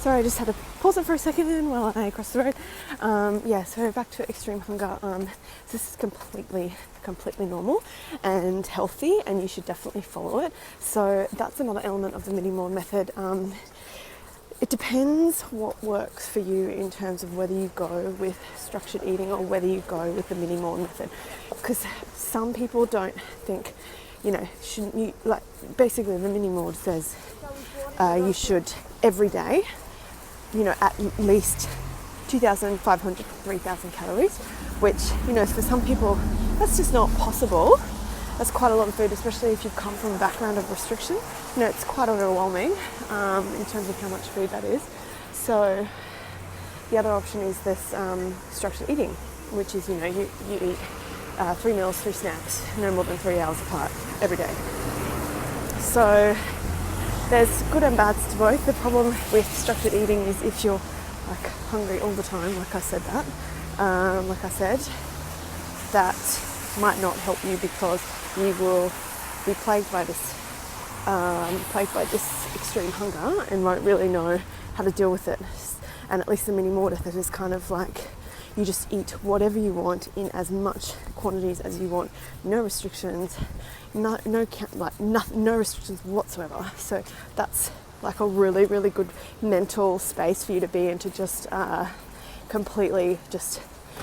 Sorry, I just had to pause it for a second while I crossed the road. So back to extreme hunger. This is completely normal and healthy, and you should definitely follow it. So that's another element of the Minnie Maud method. It depends what works for you in terms of whether you go with structured eating or whether you go with the Minnie Maud method. Because some people don't think, shouldn't you, like, basically the Minnie Maud says you should every day, at least 2,500 to 3,000 calories, which, for some people, that's just not possible. That's quite a lot of food, especially if you've come from a background of restriction. It's quite overwhelming in terms of how much food that is. So the other option is this structured eating, which is, you eat 3 meals, 3 snacks, no more than 3 hours apart every day. So there's good and bads to both. The problem with structured eating is if you're hungry all the time, that might not help you, because you will be plagued by this extreme hunger and won't really know how to deal with it. And at least the Minnie Maud method is kind of like you just eat whatever you want in as much quantities as you want, no restrictions, no restrictions whatsoever. So that's like a really, really good mental space for you to be in, to just completely just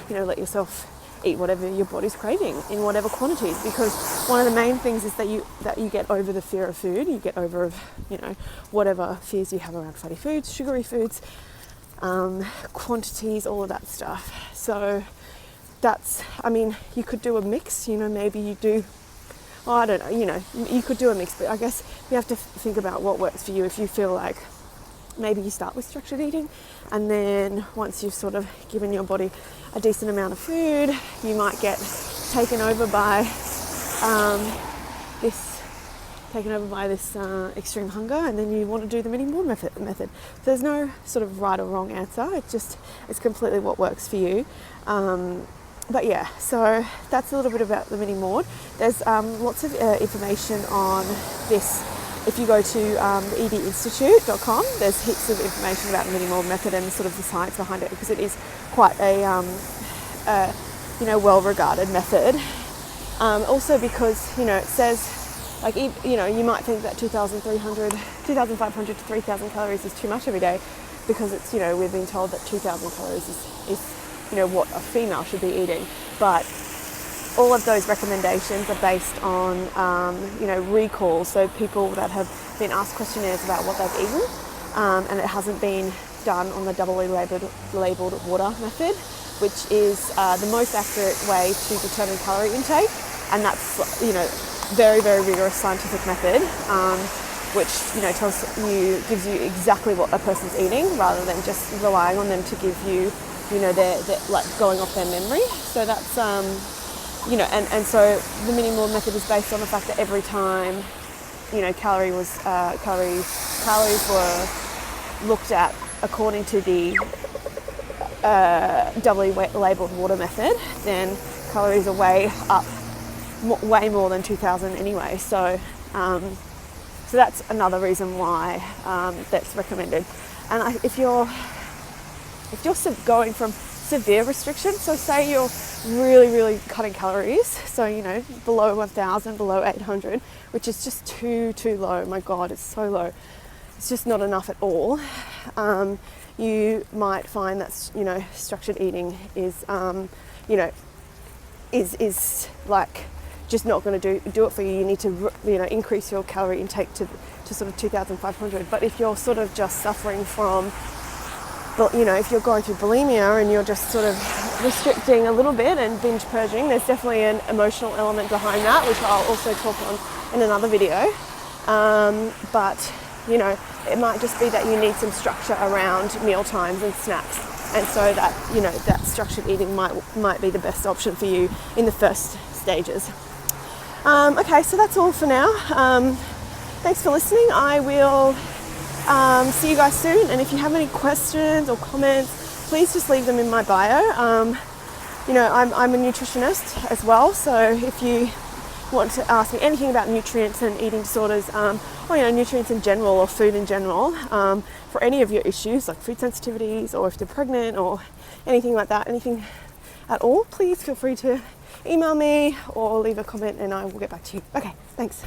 let yourself eat whatever your body's craving in whatever quantities, because one of the main things is that you get over the fear of food. You get over whatever fears you have around fatty foods, sugary foods, quantities, all of that stuff. So you could do a mix, maybe you do, I don't know, you could do a mix, but I guess you have to think about what works for you. If you feel like maybe you start with structured eating, and then once you've sort of given your body a decent amount of food, you might get taken over by this extreme hunger, and then you want to do the Minnie Maud method. So there's no sort of right or wrong answer. It's completely what works for you. But yeah, so that's a little bit about the Minnie Maud. There's lots of information on this. If you go to edinstitute.com, there's heaps of information about the Minnie Maud method and sort of the science behind it, because it is quite a well-regarded method. Also because it says, you might think that 2,500 to 3,000 calories is too much every day, because it's we've been told that 2,000 calories is what a female should be eating, but all of those recommendations are based on, recall. So people that have been asked questionnaires about what they've eaten, and it hasn't been done on the doubly labelled water method, which is the most accurate way to determine calorie intake. And that's, very, very rigorous scientific method, which, gives you exactly what a person's eating, rather than just relying on them to give you, they're like going off their memory. So that's, and so the Minnie Maud method is based on the fact that every time, calories were looked at according to the doubly labelled water method, then calories are way more than 2,000 anyway. So that's another reason why that's recommended. And if you're going from severe restriction, so say you're really, really cutting calories, so below 1,000, below 800, which is just too low. My God, it's so low. It's just not enough at all. You might find that structured eating is like just not going to do it for you. You need to increase your calorie intake to sort of 2,500. But if you're sort of just suffering from, if you're going through bulimia and you're just sort of restricting a little bit and binge purging, there's definitely an emotional element behind that, which I'll also talk on in another video. But it might just be that you need some structure around meal times and snacks, and so that that structured eating might be the best option for you in the first stages. Okay, so that's all for now. Thanks for listening. I will see you guys soon, and if you have any questions or comments, please just leave them in my bio. I'm a nutritionist as well, so if you want to ask me anything about nutrients and eating disorders, or nutrients in general or food in general, for any of your issues like food sensitivities, or if you're pregnant or anything like that, anything at all, please feel free to email me or leave a comment and I will get back to you. Okay, thanks.